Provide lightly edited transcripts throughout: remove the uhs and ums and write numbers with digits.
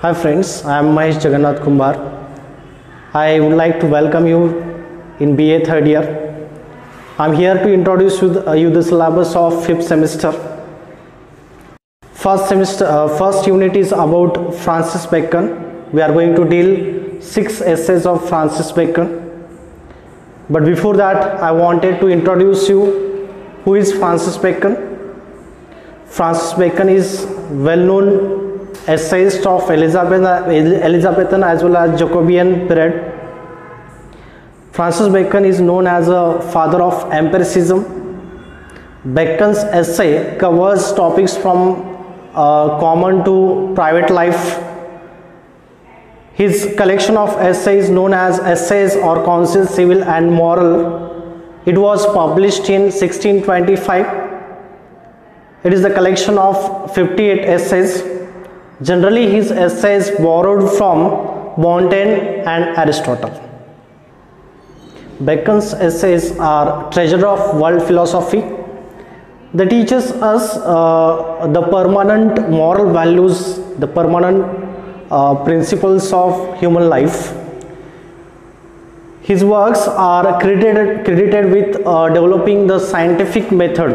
Hi friends, I am Mahesh Kumbhar. I would like to welcome you in BA third year. I am here to introduce you the syllabus of 5th semester. First unit is about Francis Bacon. We are going to deal 6 essays of Francis Bacon. But before that, I wanted to introduce you who is Francis Bacon. Francis Bacon is well-known essayist of Elizabethan as well as Jacobean period. Francis Bacon is known as a father of empiricism. Bacon's essay covers topics from common to private life. His collection of essays known as Essays or Counsels Civil and Moral. It was published in 1625. It is the collection of 58 essays. Generally, his essays borrowed from Montaigne and Aristotle. Bacon's essays are treasure of world philosophy. They teaches us the permanent moral values, the permanent principles of human life. His works are credited with developing the scientific method.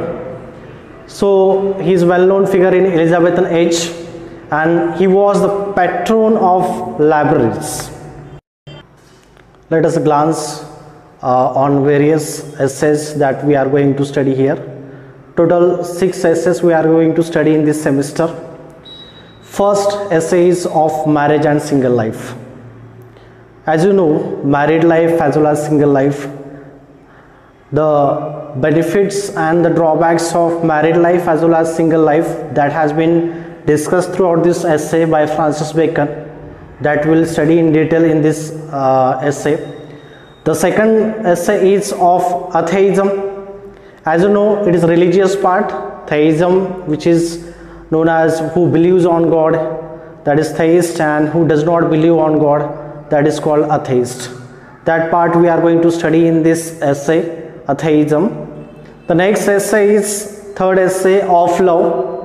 So he is well-known figure in Elizabethan age, and he was the patron of libraries. Let us glance on various essays that we are going to study here. Total 6 essays we are going to study in this semester. First essay is of marriage and single life. As you know, married life as well as single life, the benefits and the drawbacks of married life as well as single life, that has been discussed throughout this essay by Francis Bacon, that we will study in detail in this essay. The second essay is of atheism. As you know, it is religious part. Theism, which is known as who believes on God, that is theist, and who does not believe on God, that is called atheist. That part we are going to study in this essay, atheism. The next essay is third essay of love.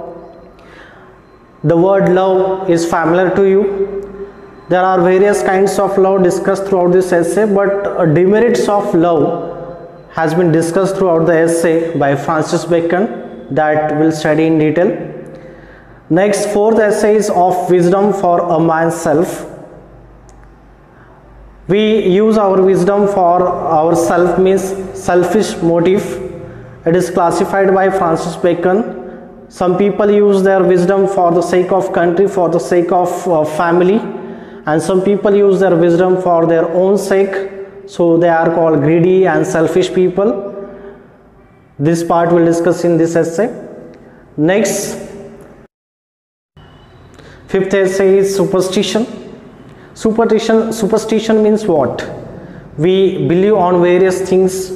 The word love is familiar to you. There are various kinds of love discussed throughout this essay, but demerits of love has been discussed throughout the essay by Francis Bacon, that we'll study in detail. Next, fourth essay is of wisdom for a man's self. We use our wisdom for ourself means selfish motive. It is classified by Francis Bacon. Some people use their wisdom for the sake of country, for the sake of family, and some people use their wisdom for their own sake. So they are called greedy and selfish people. This part we'll discuss in this essay. Next, fifth essay is superstition. Superstition means what? We believe on various things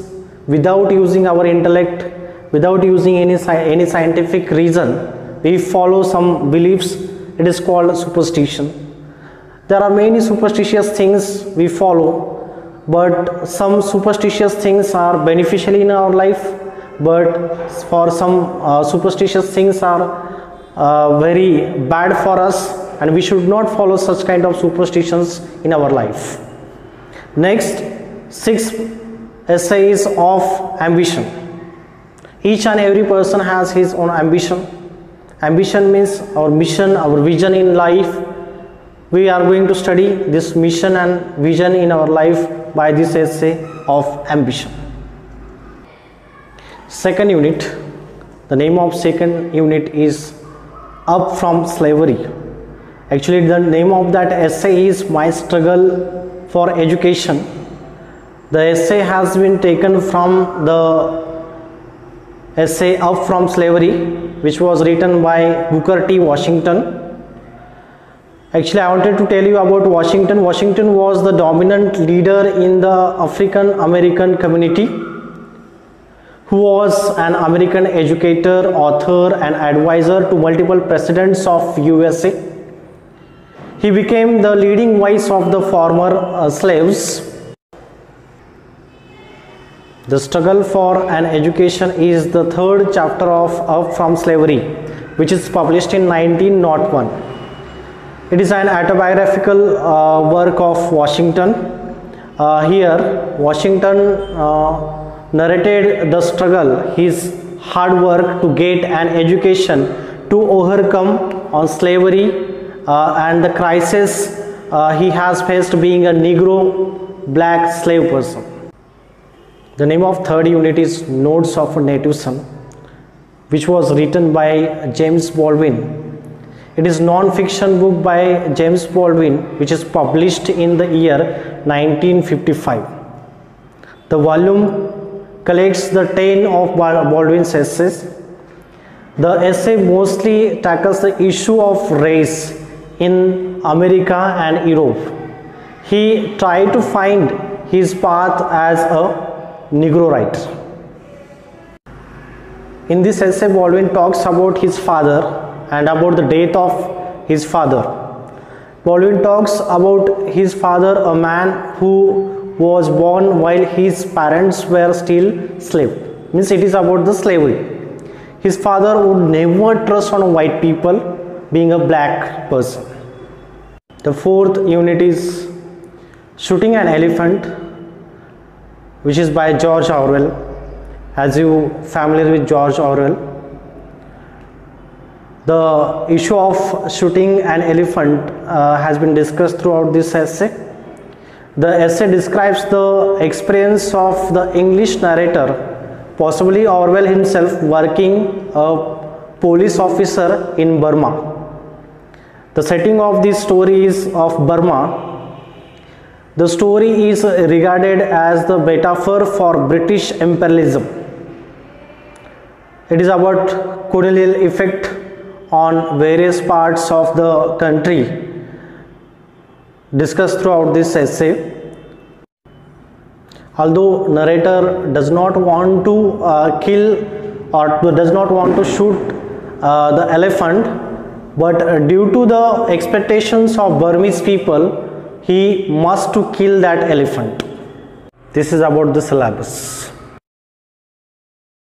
without using our intellect, without using any scientific reason. We follow some beliefs. It is called superstition. There are many superstitious things we follow, but some superstitious things are beneficial in our life, but for some superstitious things are very bad for us, and we should not follow such kind of superstitions in our life. Next, sixth essay is of ambition. Each and every person has his own ambition. Ambition means our mission, our vision in life. We are going to study this mission and vision in our life by this essay of ambition. Second unit, the name of second unit is Up from Slavery. Actually, the name of that essay is My Struggle for Education. The essay has been taken from the essay Up from Slavery, which was written by Booker T. Washington. Actually, I wanted to tell you about Washington. Washington was the dominant leader in the African American community, who was an American educator, author, and advisor to multiple presidents of USA. He became the leading voice of the former slaves. The struggle for an education is the third chapter of Up from Slavery, which is published in 1901. It is an autobiographical work of Washington. Here, Washington narrated the struggle, his hard work to get an education, to overcome on slavery and the crisis he has faced being a Negro black slave person. The name of third unit is Notes of a Native Son, which was written by James Baldwin. It is non-fiction book by James Baldwin, which is published in the year 1955. The volume collects the 10 of Baldwin's essays. The essay mostly tackles the issue of race in America and Europe. He tried to find his path as a Negro writer. In this essay, Baldwin talks about his father and about the death of his father. Baldwin talks about his father, a man who was born while his parents were still slaves. Means it is about the slavery. His father would never trust on white people, being a black person. The fourth unit is Shooting an Elephant, which is by George Orwell. As you familiar with George Orwell, the issue of shooting an elephant has been discussed throughout this essay. The essay describes the experience of the English narrator, possibly Orwell himself, working a police officer in Burma. The setting of this story is of Burma. The story is regarded as the metaphor for British imperialism. It is about colonial effect on various parts of the country discussed throughout this essay. Although narrator does not want to kill or does not want to shoot the elephant, but due to the expectations of Burmese people, he must to kill that elephant. This is about the syllabus.